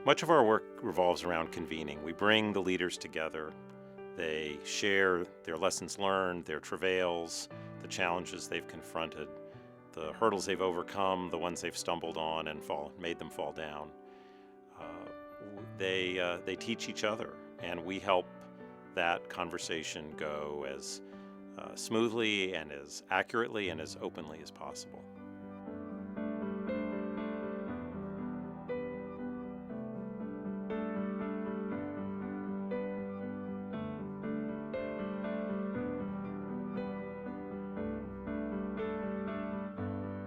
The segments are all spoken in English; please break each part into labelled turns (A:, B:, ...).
A: Much of our work revolves around convening. We bring the leaders together. They share their lessons learned, their travails, the challenges they've confronted, the hurdles they've overcome, the ones they've stumbled on and made them fall down. They teach each other, and we help that conversation go as smoothly and as accurately and as openly as possible.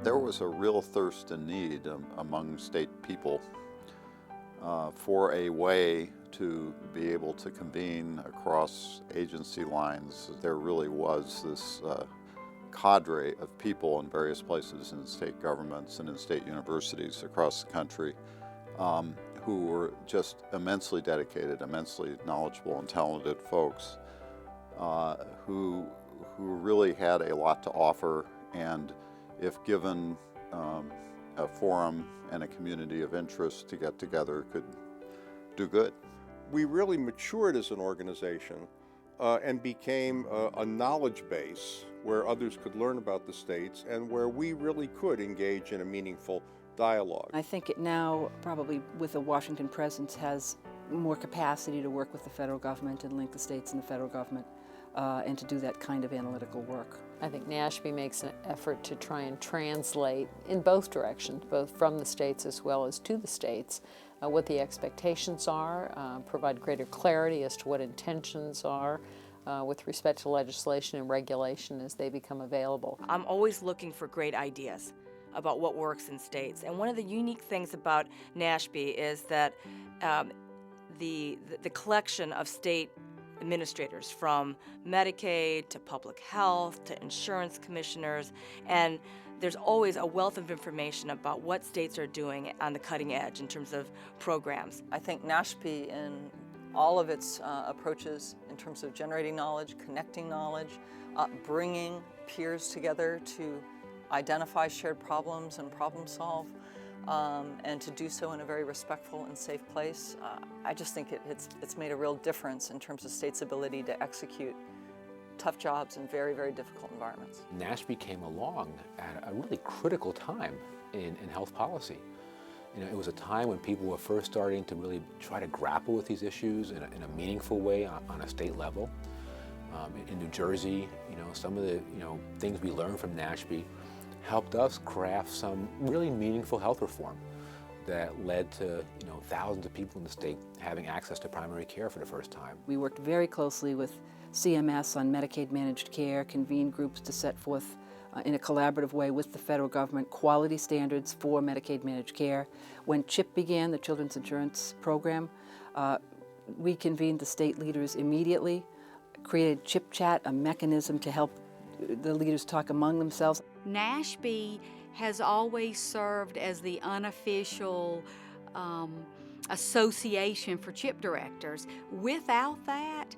B: There was a real thirst and need among state people for a way to be able to convene across agency lines. There really was this cadre of people in various places in state governments and in state universities across the country who were just immensely dedicated, immensely knowledgeable and talented folks who really had a lot to offer, and if given a forum and a community of interest to get together, could do good.
C: We really matured as an organization and became a knowledge base where others could learn about the states and where we really could engage in a meaningful dialogue.
D: I think it now, probably with a Washington presence, has more capacity to work with the federal government and link the states and the federal government and to do that kind of analytical work.
E: I think NASHP makes an effort to try and translate in both directions, both from the states as well as to the states, what the expectations are, provide greater clarity as to what intentions are with respect to legislation and regulation as they become available.
F: I'm always looking for great ideas about what works in states. And one of the unique things about NASHP is that the collection of state administrators, from Medicaid to public health to insurance commissioners, and there's always a wealth of information about what states are doing on the cutting edge in terms of programs.
G: I think NASHP in all of its approaches in terms of generating knowledge, connecting knowledge, bringing peers together to identify shared problems and problem solve, and to do so in a very respectful and safe place. I just think it's made a real difference in terms of states' ability to execute tough jobs in very, very difficult environments.
H: NASHP came along at a really critical time in health policy. You know, it was a time when people were first starting to really try to grapple with these issues in a meaningful way on a state level. In New Jersey, you know, some of the things we learned from NASHP helped us craft some really meaningful health reform that led to thousands of people in the state having access to primary care for the first time.
D: We worked very closely with CMS on Medicaid managed care, convened groups to set forth in a collaborative way with the federal government quality standards for Medicaid managed care. When CHIP began, the Children's Insurance Program, we convened the state leaders immediately, created CHIP Chat, a mechanism to help the leaders talk among themselves.
I: NASHP has always served as the unofficial association for CHIP directors. Without that,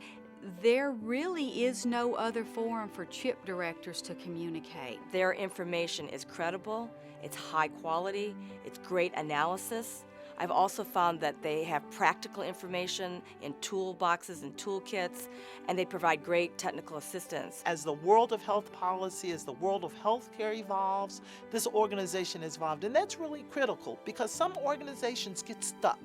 I: there really is no other forum for CHIP directors to communicate.
F: Their information is credible, it's high quality, it's great analysis. I've also found that they have practical information in toolboxes and toolkits, and they provide great technical assistance.
J: As the world of health policy, as the world of healthcare evolves, this organization has evolved, and that's really critical because some organizations get stuck.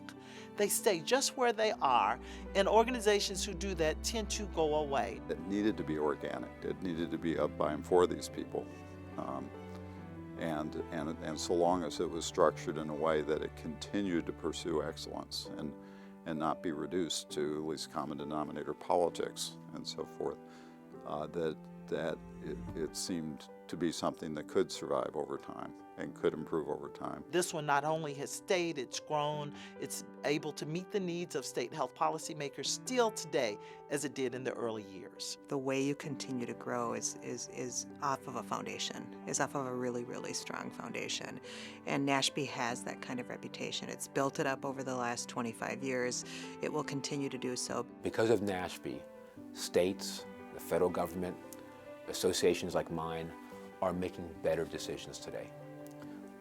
J: They stay just where they are, and organizations who do that tend to go away.
B: It needed to be organic. It needed to be up by and for these people. And so long as it was structured in a way that it continued to pursue excellence and not be reduced to least common denominator politics and so forth, that it seemed to be something that could survive over time and could improve over time.
J: This one not only has stayed, it's grown, it's able to meet the needs of state health policymakers still today as it did in the early years.
K: The way you continue to grow is off of a foundation, is off of a really, really strong foundation. And NASHP has that kind of reputation. It's built it up over the last 25 years. It will continue to do so.
H: Because of NASHP, states, the federal government, associations like mine are making better decisions today.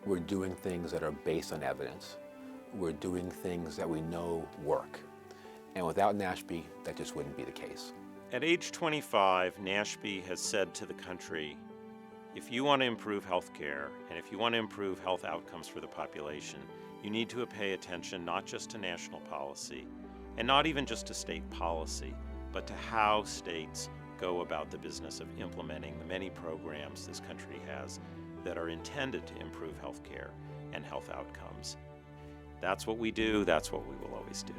H: We're doing things that are based on evidence. we're doing things that we know work. And without NASHP, that just wouldn't be the case.
A: At age 25, NASHP has said to the country, if you want to improve health care and if you want to improve health outcomes for the population, you need to pay attention not just to national policy and not even just to state policy, but to how states go about the business of implementing the many programs this country has that are intended to improve health care and health outcomes. That's what we do, that's what we will always do.